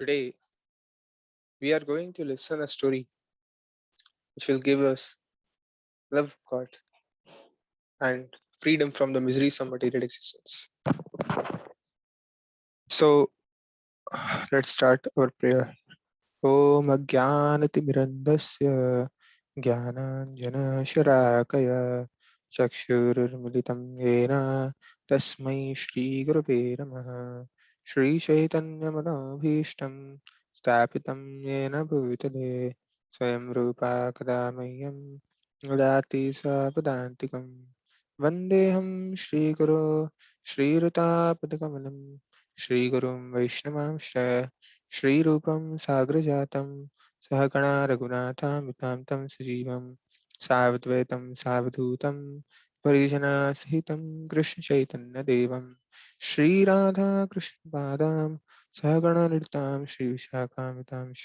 Today, we are going to listen a story which will give us love of God and freedom from the miseries of material existence. So, let's start our prayer. Om Ajnanatimirandasya Jnananjanasharakaya Chakshurmilitam Yena Tasmai Shri Gurave Namaha Shri Chaitanya Manobhishtam Stapitam Yena Bhutale Swayam Rupa Kadamayam Dati Sapadantikam Vandeham Shri Guru Shri Ruta Padakamalam Shri Gurum Vaishnavamsha श्रीरूपं साग्रजातं सहगणा रघुनाथामितां तं सजीवं सावद्वैतं सावधूतं परिजनसहितं कृष्णचैतन्यदेवं श्रीराधाकृष्णपादां सहगणनिरतां श्रीविशाखामितां च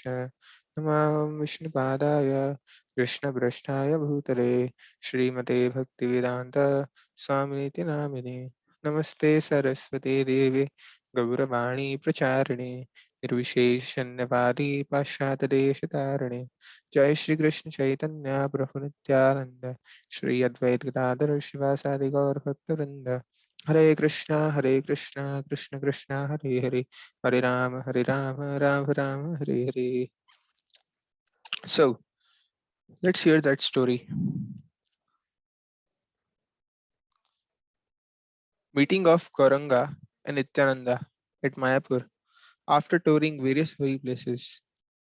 नमामि विष्णुपादाय कृष्णभ्रष्टाय भूतले श्रीमते भक्तिवेदान्त स्वामिनिति नामिने नमस्ते सरस्वते देवे गौरवाणी प्रचारिणे निर्विशेष शून्यवादी पाश्चात्य देश तारिणे जय श्री कृष्ण चैतन्य प्रभु नित्यानंद श्री अद्वैत गदाधर शिवासादि गौर भक्तवृंद हरे Krishna Krishna Krishna Hare Hare Hare Ram Ram Ram Hare Hare. So let's hear that story. Meeting of Gauranga and Nityananda at Mayapur. After touring various holy places,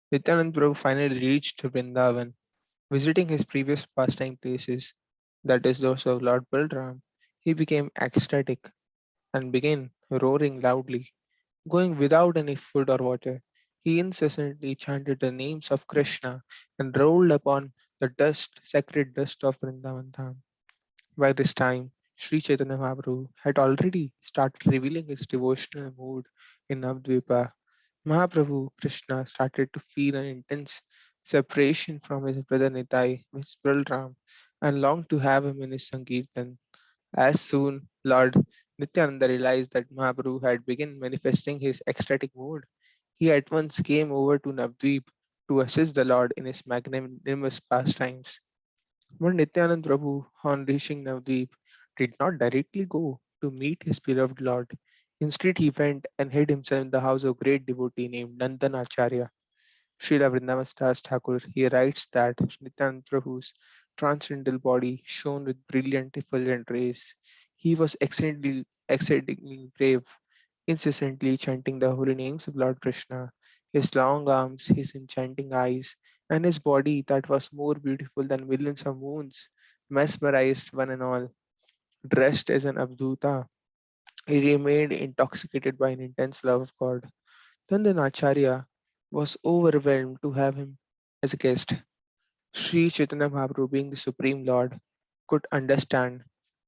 Nityananda Prabhu finally reached Vrindavan. Visiting his previous pastime places, that is those of Lord Balram, he became ecstatic and began roaring loudly. Going without any food or water, he incessantly chanted the names of Krishna and rolled upon the sacred dust of Vrindavan Dham. By this time, Sri Chaitanya Mahaprabhu had already started revealing his devotional mood in Navdvipa. Mahaprabhu Krishna started to feel an intense separation from his brother Nitai, his Balram, and longed to have him in his Sankirtan. As soon Lord Nityananda realized that Mahaprabhu had begun manifesting his ecstatic mood, he at once came over to Navdvip to assist the Lord in his magnanimous pastimes. But Nityanand Prabhu, on reaching Navdeep, did not directly go to meet his beloved Lord. Instead, he went and hid himself in the house of a great devotee named Nandan Acharya. Srila Vrindavan Das Thakur, he writes that Nityanand Prabhu's transcendental body shone with brilliant effulgent rays. He was exceedingly brave, incessantly chanting the holy names of Lord Krishna. His long arms, his enchanting eyes, and his body that was more beautiful than millions of moons mesmerized one and all. Dressed as an Avduta, he remained intoxicated by an intense love of God. Acharya was overwhelmed to have him as a guest. Sri Chaitanya Mahaprabhu, being the Supreme Lord, could understand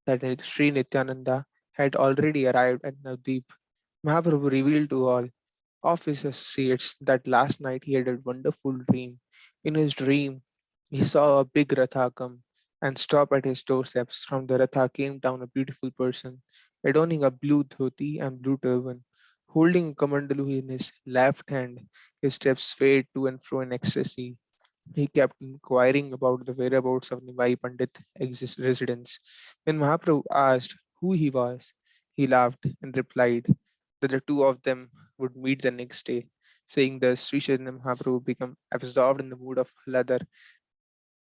that Sri Nityananda had already arrived at Navdeep. Mahaprabhu revealed to all of his associates that last night he had a wonderful dream. In his dream, he saw a big Ratha come and stop at his doorsteps. From the Ratha came down a beautiful person, adorning a blue dhoti and blue turban. Holding a kamandalu in his left hand, his steps swayed to and fro in ecstasy. He kept inquiring about the whereabouts of Nivai Pandit residence. When Mahaprabhu asked who he was, he laughed and replied that the two of them would meet the next day. Saying thus, Sri Chaitanya Mahaprabhu became absorbed in the mood of Haladar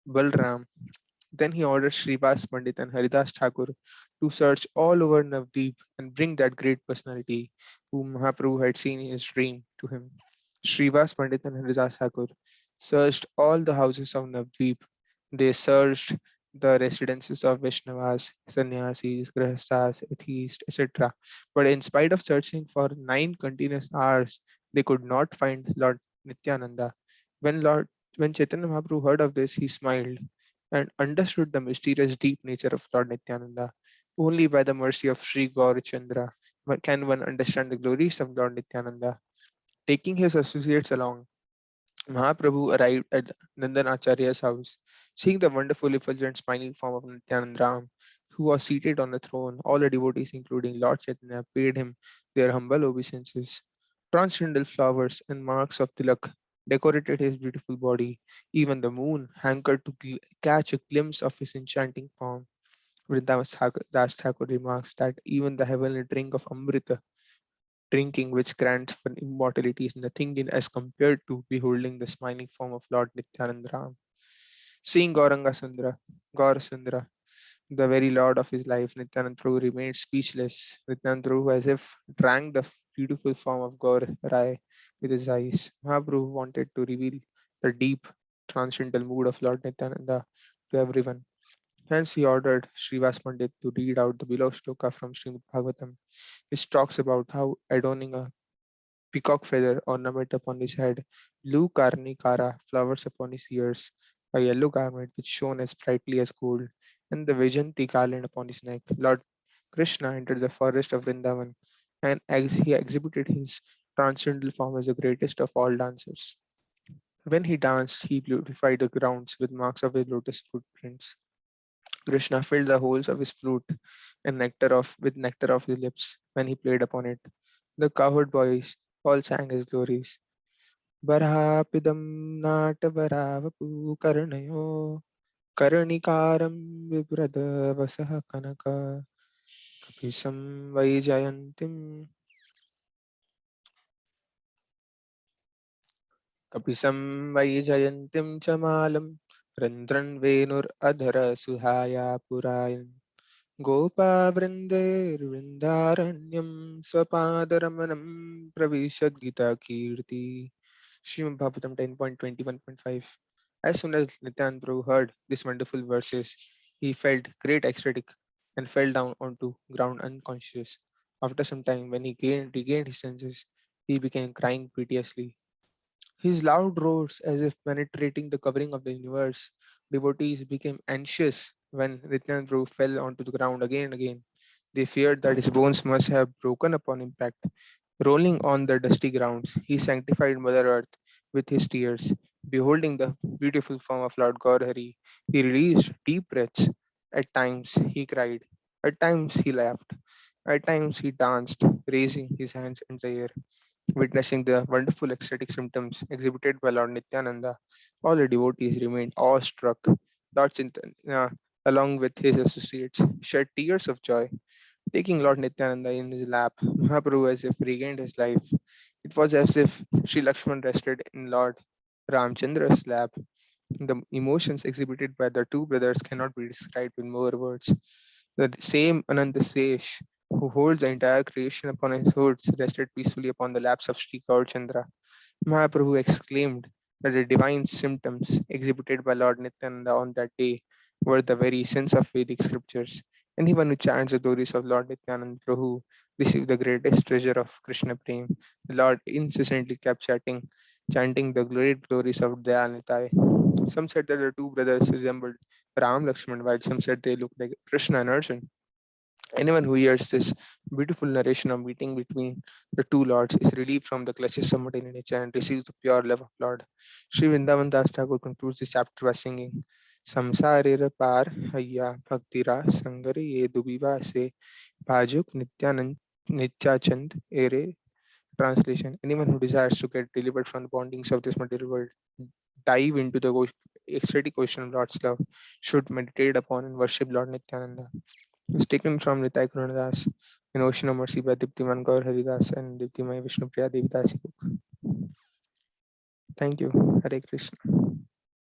Balram. Then he ordered Srivas Pandit and Haridas Thakur to search all over Navdeep and bring that great personality whom Mahaprabhu had seen in his dream to him. Srivas Pandit and Haridas Thakur searched all the houses of Navdeep. They searched the residences of Vaishnavas, sannyasis, grahastas, atheists, etc. But in spite of searching for 9 continuous hours, they could not find Lord Nityananda. When Lord when Chaitanya Mahaprabhu heard of this, he smiled and understood the mysterious deep nature of Lord Nityananda. Only by the mercy of Sri Gaurachandra can one understand the glories of Lord Nityananda. Taking his associates along, Mahaprabhu arrived at Nandan Acharya's house. Seeing the wonderful, effulgent, smiling form of Nityananda, who was seated on the throne, all the devotees, including Lord Chaitanya, paid him their humble obeisances. Transcendental flowers and marks of tilak decorated his beautiful body. Even the moon hankered to catch a glimpse of his enchanting form. Das Thakur remarks that even the heavenly drink of Amrita, drinking which grants one immortality, is nothing in as compared to beholding the smiling form of Lord Nityananda Ram. Seeing Gaura Sundara, the very lord of his life, Nityanand Prabhu remained speechless. Nityanand Prabhu, as if drank the beautiful form of Gaur Rai with his eyes. Mahaprabhu wanted to reveal the deep, transcendental mood of Lord Nityananda to everyone. Hence, he ordered Srivas Pandit to read out the below shloka from Srimad Bhagavatam, which talks about how adorning a peacock feather ornament upon his head, blue karnikara flowers upon his ears, a yellow garment which shone as brightly as gold, and the Vijanti garland upon his neck. Lord Krishna entered the forest of Vrindavan, and as he exhibited his transcendental form as the greatest of all dancers. When he danced, he beautified the grounds with marks of his lotus footprints. Krishna filled the holes of his flute and nectar of his lips when he played upon it. The cowherd boys all sang his glories. वरापिदं नाटवरावपू कर्णयो कर्णिकारं बिभ्रदवसः कनक कपिशं वैजयन्तीं कपिशं वैजयन्तीं च मालं रन्ध्रन् वेणुरधरसुहाया पुरायन् गोपावृन्दैर्वृन्दारण्यं स्वपादरमणं प्रविशद्गीताकीर्ति. Srimad Bhagavatam 10.21.5. As soon as Nityan Prabhu heard these wonderful verses, he felt great ecstatic and fell down onto ground unconscious. After some time, when he regained his senses, he began crying piteously. His loud roars, as if penetrating the covering of the universe, devotees became anxious when Nityan Prabhu fell onto the ground again and again. They feared that his bones must have broken upon impact. Rolling on the dusty grounds, he sanctified Mother Earth with his tears. Beholding the beautiful form of Lord Gaurhari, he released deep breaths. At times he cried, at times he laughed, at times he danced, raising his hands in the air. Witnessing the wonderful ecstatic symptoms exhibited by Lord Nityananda, all the devotees remained awestruck. Lord Chaitanya, along with his associates, shed tears of joy. Taking Lord Nityananda in his lap, Mahaprabhu as if regained his life. It was as if Sri Lakshman rested in Lord Ramchandra's lap. The emotions exhibited by the two brothers cannot be described in more words. The same Ananta Sesh, who holds the entire creation upon his hoods, rested peacefully upon the laps of Sri Gaurchandra. Mahaprabhu exclaimed that the divine symptoms exhibited by Lord Nityananda on that day were the very sense of Vedic scriptures. Anyone who chants the glories of Lord Nityananda Prabhu received the greatest treasure of Krishna Prem. The Lord incessantly kept chanting the great glories of Dayanitai. Some said that the two brothers resembled Ram Lakshman, while some said they looked like Krishna and Arjun. Anyone who hears this beautiful narration of meeting between the two lords is relieved from the clutches of material nature and receives the pure love of Lord. Sri Vrindavan Das Thakur concludes this chapter by singing Samsarera par hayya bhaktira sangare ye dubiva se bhajuk nityanand nityachand ere. Translation: anyone who desires to get delivered from the bondings of this material world, dive into the ecstatic ocean of Lord's love, should meditate upon and worship Lord Nityananda. It's taken from Nitai Karunada's An Ocean of Mercy by Diptiman Gaur Haridas and Diptimai Vishnupriya Devidasi book. Thank you. Hare Krishna.